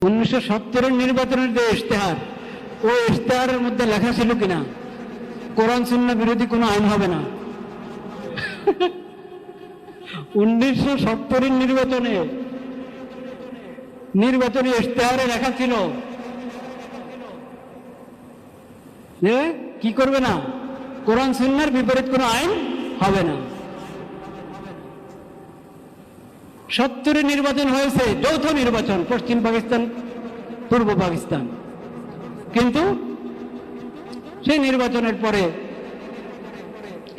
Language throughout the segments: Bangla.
1970-এর নির্বাচনের যে ইশতেহার, ওই ইশতেহারের মধ্যে লেখা ছিল কিনা কোরআন সুন্নাহ বিরোধী কোনো আইন হবে না? 1970-এর নির্বাচনী ইশতেহারে লেখা ছিল যে কি করবে না, কোরআন সুন্নাহর বিপরীত কোনো আইন হবে না। 70-এর নির্বাচন হয়েছে, যৌথ নির্বাচন, পশ্চিম পাকিস্তান পূর্ব পাকিস্তান, কিন্তু সেই নির্বাচনের পরে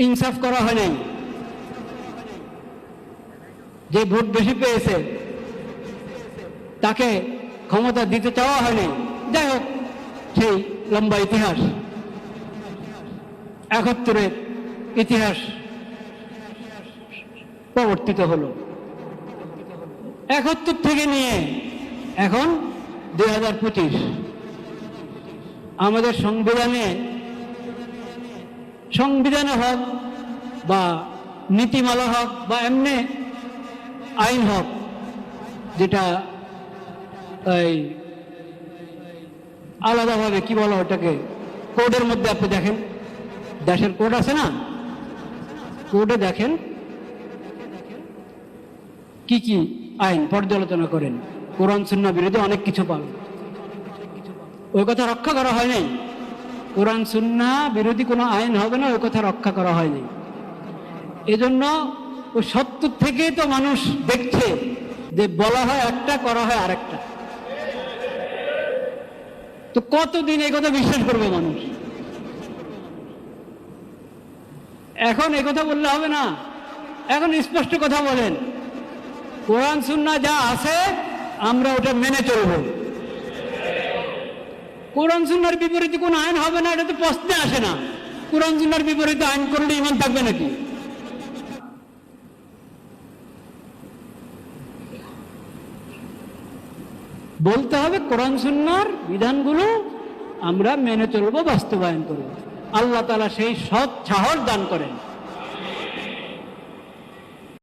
ইনসাফ করা হয় নাই। যে ভোট বেশি পেয়েছে তাকে ক্ষমতা দিতে চাওয়া হয়নি। যাই হোক, সেই লম্বা ইতিহাস, 71-এর ইতিহাস প্রবর্তিত হলো। 71 থেকে নিয়ে এখন 2025 আমাদের সংবিধানে হোক বা নীতিমালা হোক বা এমনি আইন হোক, যেটা এই আলাদাভাবে কি বলো ওটাকে, কোডের মধ্যে আপনি দেখেন, দেশের কোড আছে না, কোডে দেখেন কি কি আইন পর্যালোচনা করেন, কোরআন সুন্নাহ বিরোধী অনেক কিছু পাবেন। ওই কথা রক্ষা করা হয় নাই। কোরআন সুন্নাহ বিরোধী কোনো আইন হবে না, ওই কথা রক্ষা করা হয়নি। এজন্য ওই 70 থেকেই তো মানুষ দেখছে যে বলা হয় একটা, করা হয় আরেকটা। তো কতদিন এই কথা বিশ্বাস করবে মানুষ? এখন এই কথা বললে হবে না, এখন স্পষ্ট কথা বলেন, কোরআন সুন্নাহ যা আছে আমরা ওটা মেনে চলব। কোরআন সুন্নাহর বিপরীতে কোনো আইন হবে না, এটা তো প্রশ্নে আসে না। কোরআন সুন্নাহর বিপরীতে আইন করলে ঈমান থাকবে নাকি? বলতে হবে কোরআন সুন্নাহর বিধানগুলো আমরা মেনে চলবো, বাস্তবায়ন করব। আল্লাহ তাআলা সেই সৎ সাহস দান করেন।